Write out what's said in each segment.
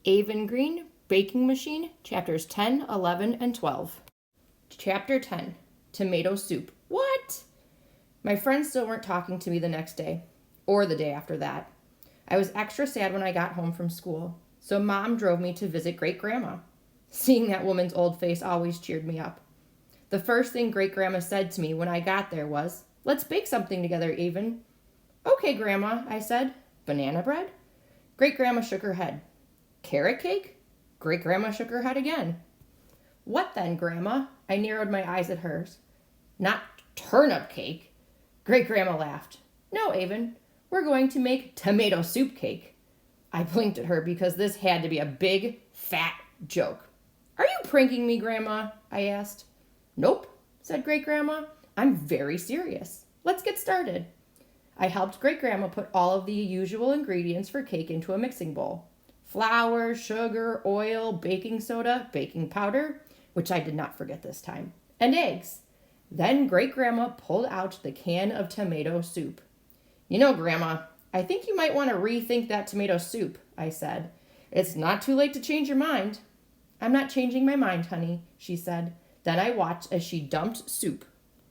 Aven Green Baking Machine, chapters 10, 11, and 12. Chapter 10, Tomato Soup. What? My friends still weren't talking to me the next day, or the day after that. I was extra sad when I got home from school, so Mom drove me to visit Great-Grandma. Seeing that woman's old face always cheered me up. The first thing Great-Grandma said to me when I got there was, "Let's bake something together, Aven." "Okay, Grandma," I said. "Banana bread?" Great-Grandma shook her head. "Carrot cake?" Great-Grandma shook her head again. "What then, Grandma?" I narrowed my eyes at hers. "Not turnip cake?" Great-Grandma laughed. "No, Aven, we're going to make tomato soup cake." I blinked at her because this had to be a big, fat joke. "Are you pranking me, Grandma?" I asked. "Nope," said Great-Grandma. "I'm very serious. Let's get started." I helped Great-Grandma put all of the usual ingredients for cake into a mixing bowl. Flour, sugar, oil, baking soda, baking powder, which I did not forget this time, and eggs. Then Great-Grandma pulled out the can of tomato soup. "You know, Grandma, I think you might want to rethink that tomato soup," I said. "It's not too late to change your mind." "I'm not changing my mind, honey," she said. Then I watched as she dumped soup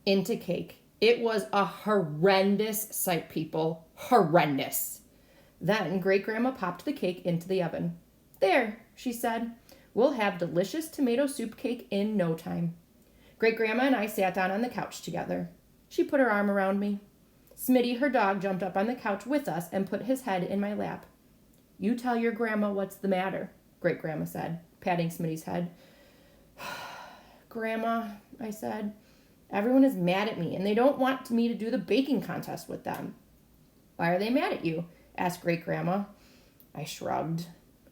into cake. It was a horrendous sight, people. Horrendous. Then Great-Grandma popped the cake into the oven. "There," she said. "We'll have delicious tomato soup cake in no time." Great-Grandma and I sat down on the couch together. She put her arm around me. Smitty, her dog, jumped up on the couch with us and put his head in my lap. "You tell your grandma what's the matter," Great-Grandma said, patting Smitty's head. "Grandma," I said, "everyone is mad at me and they don't want me to do the baking contest with them." "Why are they mad at you?" asked Great-Grandma. I shrugged.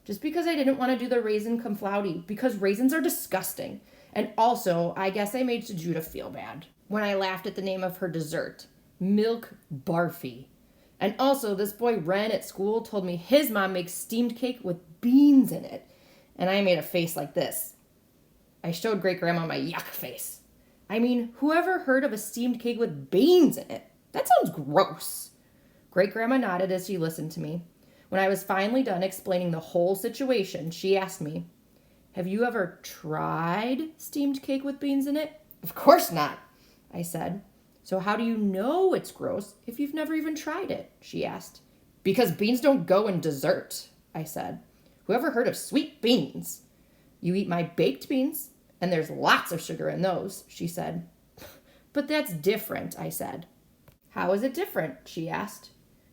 "Just because I didn't want to do the raisin conflauti, because raisins are disgusting. And also, I guess I made Judah feel bad when I laughed at the name of her dessert, milk barfy. And also, this boy Ren at school told me his mom makes steamed cake with beans in it. And I made a face like this. I showed Great-Grandma my yuck face. I mean, whoever heard of a steamed cake with beans in it? That sounds gross. Great-Grandma nodded as she listened to me. When I was finally done explaining the whole situation, she asked me, "Have you ever tried steamed cake with beans in it?" "Of course not," I said. "So how do you know it's gross if you've never even tried it?" she asked. "Because beans don't go in dessert," I said. "Whoever heard of sweet beans?" "You eat my baked beans, and there's lots of sugar in those," she said. "But that's different," I said. "How is it different?" she asked.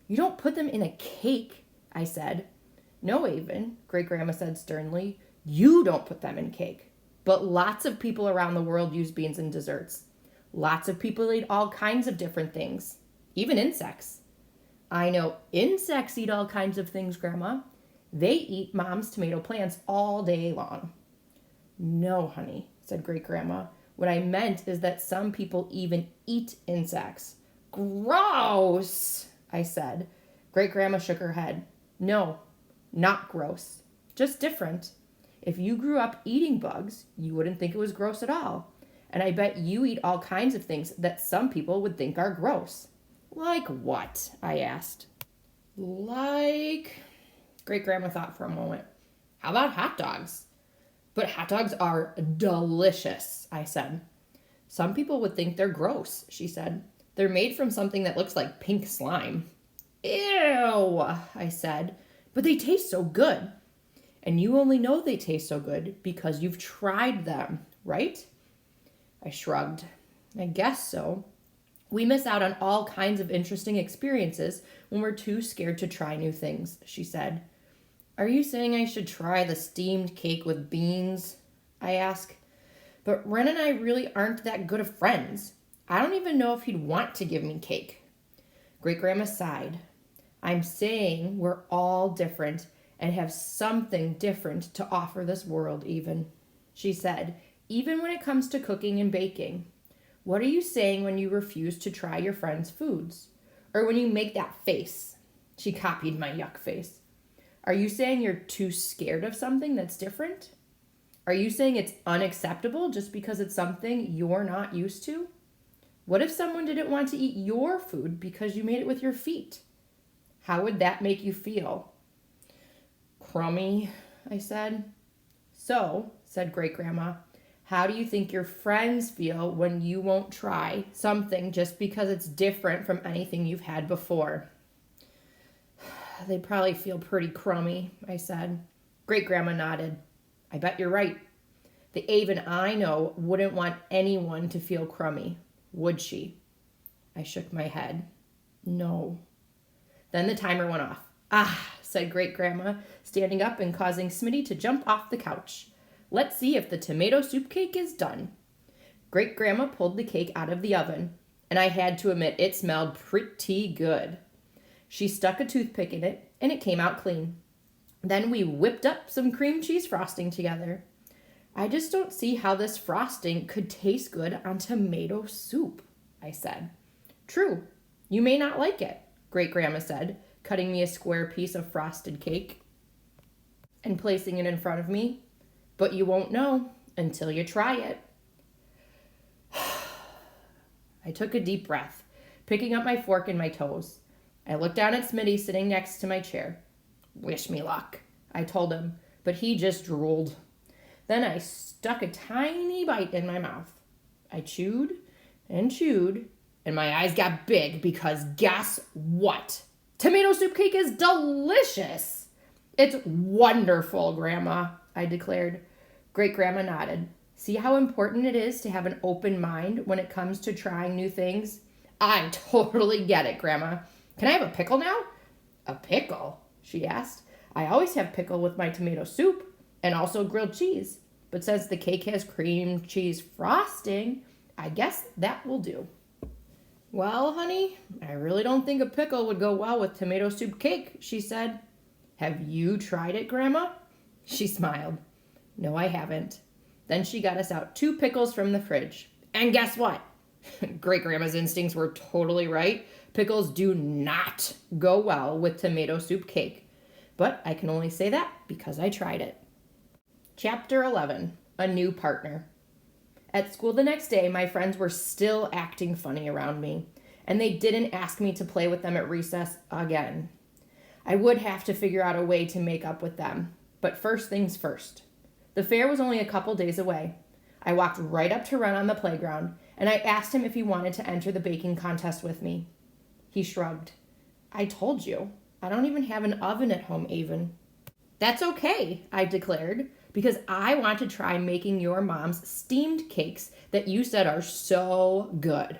"You don't put them in a cake," I said. "No, Aven," Great-Grandma said sternly. "You don't put them in cake. But lots of people around the world use beans in desserts. Lots of people eat all kinds of different things, even insects." "I know insects eat all kinds of things, Grandma. They eat Mom's tomato plants all day long." "No, honey," said Great-Grandma. "What I meant is that some people even eat insects." "Gross," I said. Great-Grandma shook her head. "No, not gross. Just different. If you grew up eating bugs, you wouldn't think it was gross at all. And I bet you eat all kinds of things that some people would think are gross." "Like what?" I asked. "Like..." Great-Grandma thought for a moment. "How about hot dogs?" "But hot dogs are delicious," I said. "Some people would think they're gross," she said. "They're made from something that looks like pink slime." "Ew," I said. "But they taste so good." "And you only know they taste so good because you've tried them, right?" I shrugged. "I guess so. We miss out on all kinds of interesting experiences when we're too scared to try new things," she said. "Are you saying I should try the steamed cake with beans?" I asked. "But Ren and I really aren't that good of friends. I don't even know if he'd want to give me cake." Great-Grandma sighed. "I'm saying we're all different and have something different to offer this world, even," she said, "even when it comes to cooking and baking. What are you saying when you refuse to try your friends' foods? Or when you make that face?" She copied my yuck face. "Are you saying you're too scared of something that's different? Are you saying it's unacceptable just because it's something you're not used to? What if someone didn't want to eat your food because you made it with your feet? How would that make you feel?" "Crummy," I said. So, said Great-Grandma, how do you think your friends feel when you won't try something just because it's different from anything you've had before? They probably feel pretty crummy, I said. Great-Grandma nodded. I bet you're right. The Aven I know wouldn't want anyone to feel crummy, would she? I shook my head. No. Then the timer went off. Ah, said Great-Grandma, standing up and causing Smitty to jump off the couch. Let's see if the tomato soup cake is done. Great-Grandma pulled the cake out of the oven, and I had to admit it smelled pretty good. She stuck a toothpick in it, and it came out clean. Then we whipped up some cream cheese frosting together. I just don't see how this frosting could taste good on tomato soup, I said. True, you may not like it, Great-Grandma said, cutting me a square piece of frosted cake and placing it in front of me. But you won't know until you try it. I took a deep breath, picking up my fork and my toes. I looked down at Smitty sitting next to my chair. Wish me luck, I told him, but he just drooled. Then I stuck a tiny bite in my mouth. I chewed and chewed, and my eyes got big because guess what? Tomato soup cake is delicious. It's wonderful, Grandma, I declared. Great-Grandma nodded. See how important it is to have an open mind when it comes to trying new things? I totally get it, Grandma. Can I have a pickle now? A pickle? She asked. I always have pickle with my tomato soup and also grilled cheese. But since the cake has cream cheese frosting, I guess that will do. Well, honey, I really don't think a pickle would go well with tomato soup cake, she said. Have you tried it, Grandma? She smiled. No, I haven't. Then she got us out 2 pickles from the fridge. And guess what? Great-Grandma's instincts were totally right. Pickles do not go well with tomato soup cake. But I can only say that because I tried it. Chapter 11, A New Partner. At school the next day, my friends were still acting funny around me, and they didn't ask me to play with them at recess again. I would have to figure out a way to make up with them, but first things first. The fair was only a couple days away. I walked right up to Ren on the playground, and I asked him if he wanted to enter the baking contest with me. He shrugged. I told you, I don't even have an oven at home, Aven. That's okay, I declared, because I want to try making your mom's steamed cakes that you said are so good.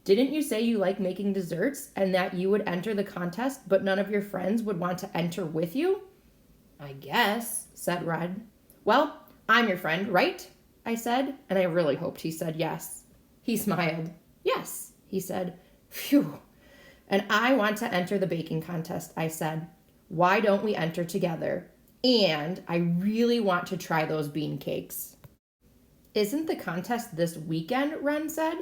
Didn't you say you like making desserts and that you would enter the contest, but none of your friends would want to enter with you? I guess, said Red. Well, I'm your friend, right? I said, and I really hoped he said yes. He smiled. Yes, he said. Phew. And I want to enter the baking contest, I said. Why don't we enter together? And I really want to try those bean cakes. Isn't the contest this weekend, Ren said.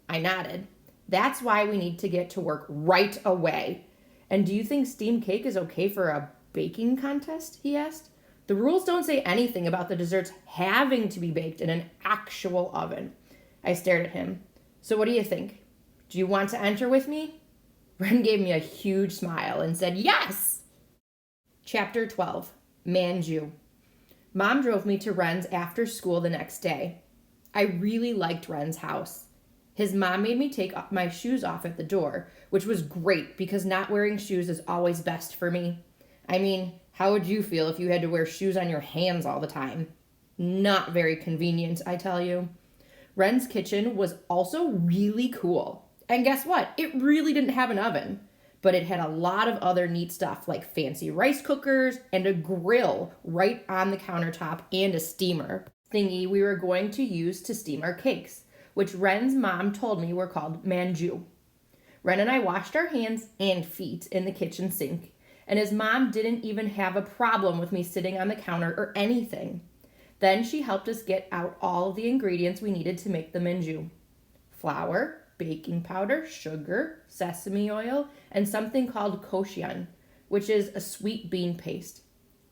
I nodded. That's why we need to get to work right away. And do you think steamed cake is okay for a baking contest? He asked. The rules don't say anything about the desserts having to be baked in an actual oven. I stared at him. So what do you think? Do you want to enter with me? Ren gave me a huge smile and said, yes! Chapter 12, Manju. Mom drove me to Ren's after school the next day. I really liked Ren's house. His mom made me take my shoes off at the door, which was great because not wearing shoes is always best for me. I mean, how would you feel if you had to wear shoes on your hands all the time? Not very convenient, I tell you. Ren's kitchen was also really cool. And guess what? It really didn't have an oven, but it had a lot of other neat stuff like fancy rice cookers and a grill right on the countertop and a steamer thingy we were going to use to steam our cakes, which Ren's mom told me were called manju. Ren and I washed our hands and feet in the kitchen sink, and his mom didn't even have a problem with me sitting on the counter or anything. Then she helped us get out all of the ingredients we needed to make the manju. Flour, baking powder, sugar, sesame oil, and something called koshian, which is a sweet bean paste.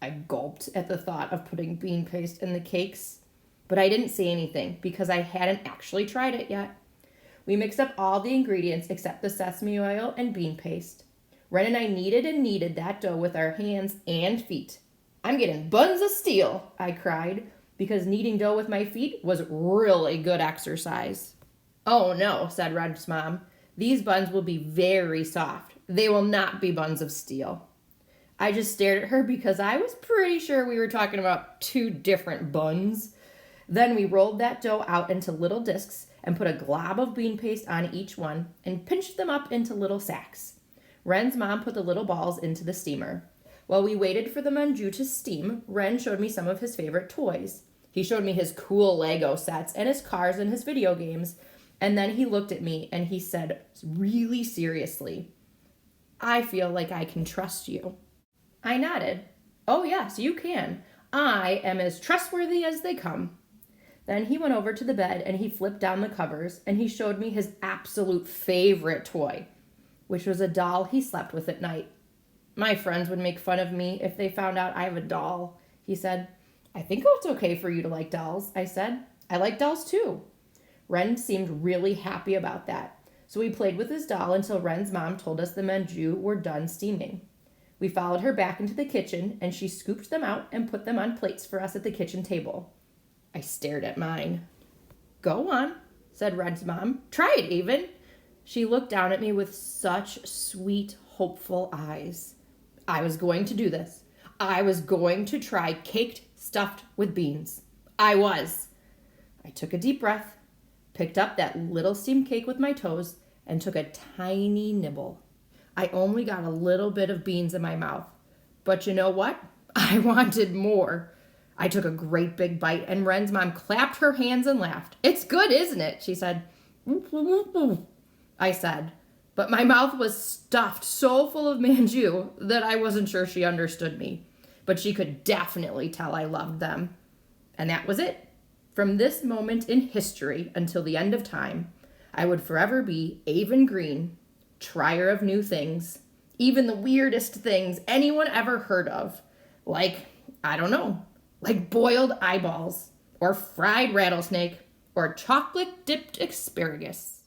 I gulped at the thought of putting bean paste in the cakes, but I didn't say anything because I hadn't actually tried it yet. We mixed up all the ingredients except the sesame oil and bean paste. Ren and I kneaded that dough with our hands and feet. I'm getting buns of steel, I cried, because kneading dough with my feet was really good exercise. Oh no, said Red's mom. These buns will be very soft. They will not be buns of steel. I just stared at her because I was pretty sure we were talking about two different buns. Then we rolled that dough out into little discs and put a glob of bean paste on each one and pinched them up into little sacks. Ren's mom put the little balls into the steamer. While we waited for the manju to steam, Ren showed me some of his favorite toys. He showed me his cool Lego sets and his cars and his video games. And then he looked at me and he said really seriously, I feel like I can trust you. I nodded. Oh yes, you can. I am as trustworthy as they come. Then he went over to the bed and he flipped down the covers and he showed me his absolute favorite toy, which was a doll he slept with at night. My friends would make fun of me if they found out I have a doll, he said. I think it's okay for you to like dolls, I said. I like dolls too. Ren seemed really happy about that, so we played with his doll until Ren's mom told us the manju were done steaming. We followed her back into the kitchen and she scooped them out and put them on plates for us at the kitchen table. I stared at mine. Go on, said Ren's mom. Try it, Aven. She looked down at me with such sweet, hopeful eyes. I was going to do this. I was going to try caked stuffed with beans. I was. I took a deep breath, picked up that little steamed cake with my toes, and took a tiny nibble. I only got a little bit of beans in my mouth. But you know what? I wanted more. I took a great big bite, and Ren's mom clapped her hands and laughed. It's good, isn't it? She said. I said, but my mouth was stuffed so full of manju that I wasn't sure she understood me. But she could definitely tell I loved them. And that was it. From this moment in history until the end of time, I would forever be Aven Green, trier of new things, even the weirdest things anyone ever heard of. Like, I don't know, like boiled eyeballs, or fried rattlesnake, or chocolate-dipped asparagus.